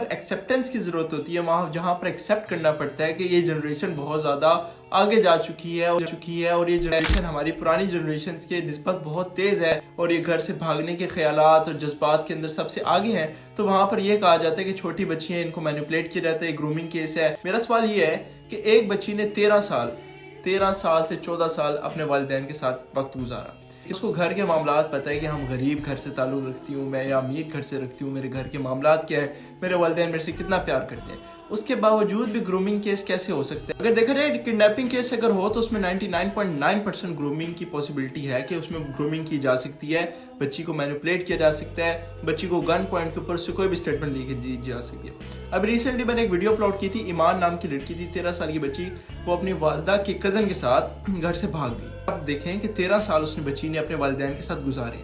Acceptance की ज़रूरत होती है वहाँ जहाँ पर एक्सेप्ट करना पड़ता है कि ये जनरेशन बहुत ज़्यादा आगे जा चुकी है और ये जनरेशन हमारी पुरानी जनरेशन के निस्बत बहुत तेज़ है और ये घर से भागने के ख्यालात और जज्बात के अंदर सबसे आगे हैं। तो वहाँ पर ये कहा जाता है कि छोटी बच्ची हैं, इनको मैनिपुलेट किया जाता है, ग्रूमिंग केस है। मेरा सवाल ये है कि एक बच्ची ने 13 साल से 14 साल अपने वालिदैन के साथ वक्त गुजारा, उसको घर के मामलात पता है कि हम गरीब घर से ताल्लुक़ रखती हूँ मैं या अमीर घर से रखती हूँ, मेरे घर के मामलात क्या है, मेरे वालिदैन मेरे से कितना प्यार करते हैं, उसके बावजूद भी ग्रूमिंग केस कैसे हो सकते हैं? अगर देखा जाए किडनैपिंग केस अगर हो तो उसमें 99.9% ग्रूमिंग की पॉसिबिलिटी है कि उसमें ग्रूमिंग की जा सकती है, बच्ची को मैनिपुलेट किया जा सकता है, बच्ची को गन पॉइंट के ऊपर से कोई भी स्टेटमेंट लेके दी जा सकती है। अब रिसेंटली मैंने एक वीडियो अपलोड की थी, ईमान नाम की लड़की थी, 13 साल की बच्ची, वो अपनी वालदा के कज़न के साथ घर से भाग गई। अब देखें कि 13 साल उसने बच्ची ने अपने वालिदैन के साथ गुजारे,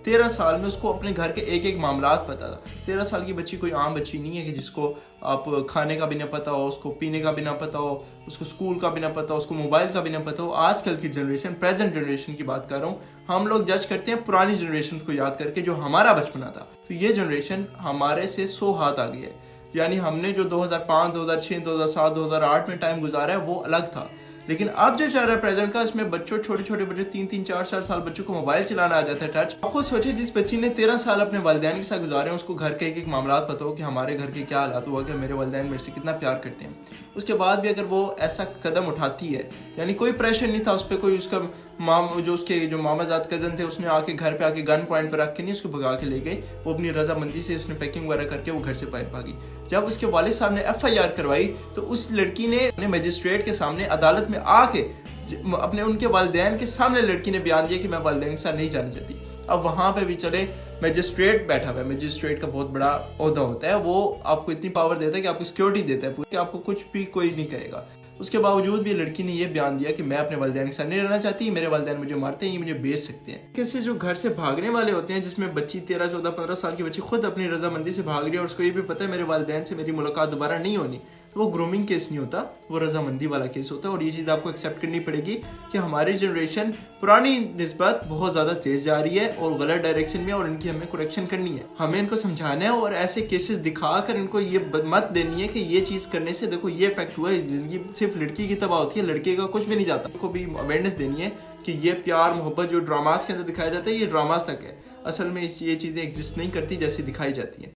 13 साल में उसको अपने घर के एक एक मामलात पता था। 13 साल की बच्ची कोई आम बच्ची नहीं है कि जिसको आप खाने का भी ना पता हो, उसको पीने का भी ना पता हो, उसको स्कूल का भी ना पता हो, उसको मोबाइल का भी ना पता हो। आजकल की जनरेशन, प्रेजेंट जनरेशन की बात कर रहा हूँ, हम लोग जज करते हैं पुरानी जनरेशन को याद करके जो हमारा बचपना था। तो ये जनरेशन हमारे से 100 हाथ आगे है। यानी हमने जो 2005, 2006, 2007, 2008 में टाइम गुजारा है वो अलग था, लेकिन अब जो चल रहा है प्रेजेंट का, इसमें बच्चों, छोटे छोटे बच्चों, 3-3, 4-4 साल बच्चों को मोबाइल चलाना आ जाता है टच। आप खुद सोचिए, जिस बच्ची ने 13 साल अपने वालिदैन के साथ गुजारे हैं, उसको घर के एक एक मामलात पता हो कि हमारे घर के क्या हालात हुआ, कि मेरे वालिदैन मेरे से कितना प्यार करते हैं, उसके बाद भी अगर वो ऐसा कदम उठाती है, यानी कोई प्रेशर नहीं था उस पर, कोई उसका जो मामाजात कज़न थे उसने आके घर पे आके गन पॉइंट पर रख के नहीं उसको भगा के ले गई, वो अपनी रजामंदी से उसने पैकिंग वगैरह करके वो घर से बाहर भागी। जब उसके वालिद साहब ने FIR करवाई तो उस लड़की ने अपने मजिस्ट्रेट के सामने अदालत में आके अपने उनके वालिदैन के सामने लड़की ने बयान दिया कि मैं वालिदैन के साथ नहीं जाना चाहती। अब वहाँ पे भी चले मजिस्ट्रेट बैठा हुआ है, मजिस्ट्रेट का बहुत बड़ा ओहदा होता है, वो आपको इतनी पावर देता है कि आपको सिक्योरिटी देता है कि आपको कुछ भी कोई नहीं कहेगा। उसके बावजूद भी लड़की ने ये बयान दिया कि मैं अपने वालिदैन के साथ नहीं रहना चाहती, मेरे वालिदैन मुझे मारते हैं, ये मुझे बेच सकते हैं। कैसे जो घर से भागने वाले होते हैं, जिसमें बच्ची 13, 14, 15 साल की बच्ची खुद अपनी रजामंदी से भाग रही है और उसको ये भी पता है मेरे वालिदैन से मेरी मुलाकात दोबारा नहीं होनी, तो वो ग्रूमिंग केस नहीं होता, वो रजामंदी वाला केस होता है। और ये चीज़ आपको एक्सेप्ट करनी पड़ेगी कि हमारी जनरेशन पुरानी निस्बत बहुत ज़्यादा तेज़ जा रही है और गलत डायरेक्शन में, और इनकी हमें करेक्शन करनी है, हमें इनको समझाना है और ऐसे केसेस दिखाकर इनको ये मत देनी है कि ये चीज़ करने से देखो ये इफेक्ट हुआ है। ज़िंदगी सिर्फ लड़की की तबाह होती है, लड़के का कुछ भी नहीं जाता। उनको भी अवेयरनेस देनी है कि ये प्यार मोहब्बत जो ड्रामास के अंदर दिखाया जाता है, ये ड्रामास तक है, असल में ये चीज़ें एग्जिस्ट नहीं करती जैसी दिखाई जाती हैं।